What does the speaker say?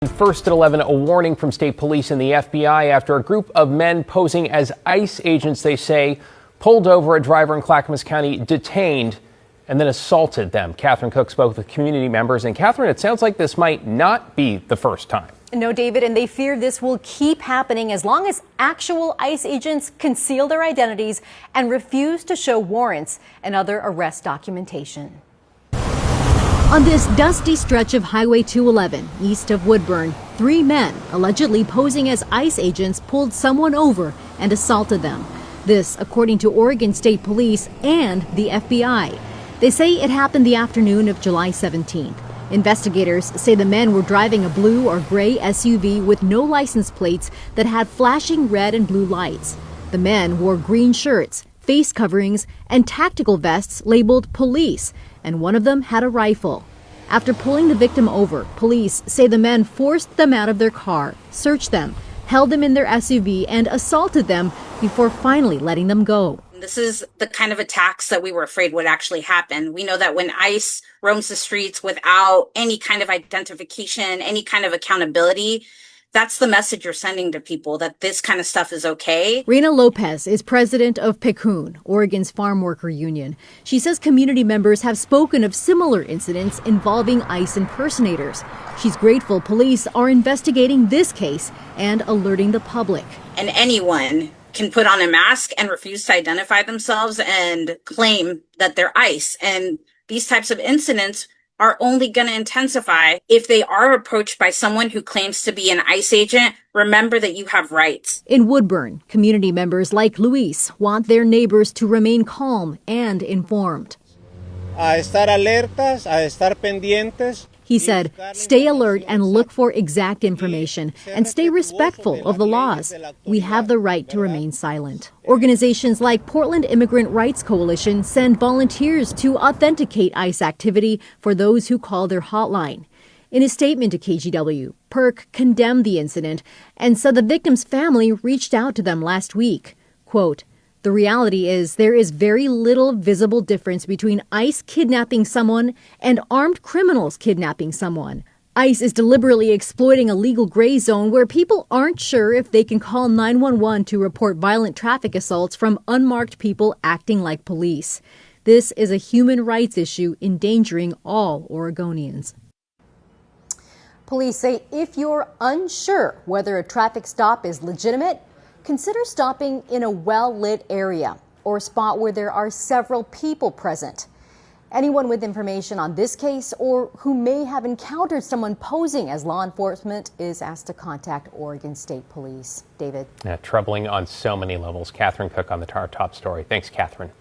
First at 11, a warning from state police and the FBI after a group of men posing as ICE agents, they say, pulled over a driver in Clackamas County, detained, and then assaulted them. Catherine Cook spoke with community members. And Catherine, it sounds like this might not be the first time. No, David, and they fear this will keep happening as long as actual ICE agents conceal their identities and refuse to show warrants and other arrest documentation. On this dusty stretch of Highway 211, east of Woodburn, 3 men, allegedly posing as ICE agents, pulled someone over and assaulted them. This, according to Oregon State Police and the FBI. They say it happened the afternoon of July 17th. Investigators say the men were driving a blue or gray SUV with no license plates that had flashing red and blue lights. The men wore green shirts, face coverings, and tactical vests labeled police, and one of them had a rifle. After pulling the victim over, police say the men forced them out of their car, searched them, held them in their SUV, and assaulted them before finally letting them go. This is the kind of attacks that we were afraid would actually happen. We know that when ICE roams the streets without any kind of identification, any kind of accountability, that's the message you're sending to people, that this kind of stuff is okay. Rena Lopez is president of PCUN, Oregon's farm worker union. She says community members have spoken of similar incidents involving ICE impersonators. She's grateful police are investigating this case and alerting the public. And anyone can put on a mask and refuse to identify themselves and claim that they're ICE. And these types of incidents are only going to intensify. If they are approached by someone who claims to be an ICE agent, remember that you have rights. In Woodburn, community members like Luis want their neighbors to remain calm and informed. A estar alertas, a estar pendientes. He said, stay alert and look for exact information and stay respectful of the laws. We have the right to remain silent. Organizations like Portland Immigrant Rights Coalition send volunteers to authenticate ICE activity for those who call their hotline. In a statement to KGW, PERC condemned the incident and said the victim's family reached out to them last week. Quote, the reality is there is very little visible difference between ICE kidnapping someone and armed criminals kidnapping someone. ICE is deliberately exploiting a legal gray zone where people aren't sure if they can call 911 to report violent traffic assaults from unmarked people acting like police. This is a human rights issue endangering all Oregonians. Police say if you're unsure whether a traffic stop is legitimate, consider stopping in a well-lit area or a spot where there are several people present. Anyone with information on this case or who may have encountered someone posing as law enforcement is asked to contact Oregon State Police. David. Troubling on so many levels. Catherine Cook on the top story. Thanks, Catherine.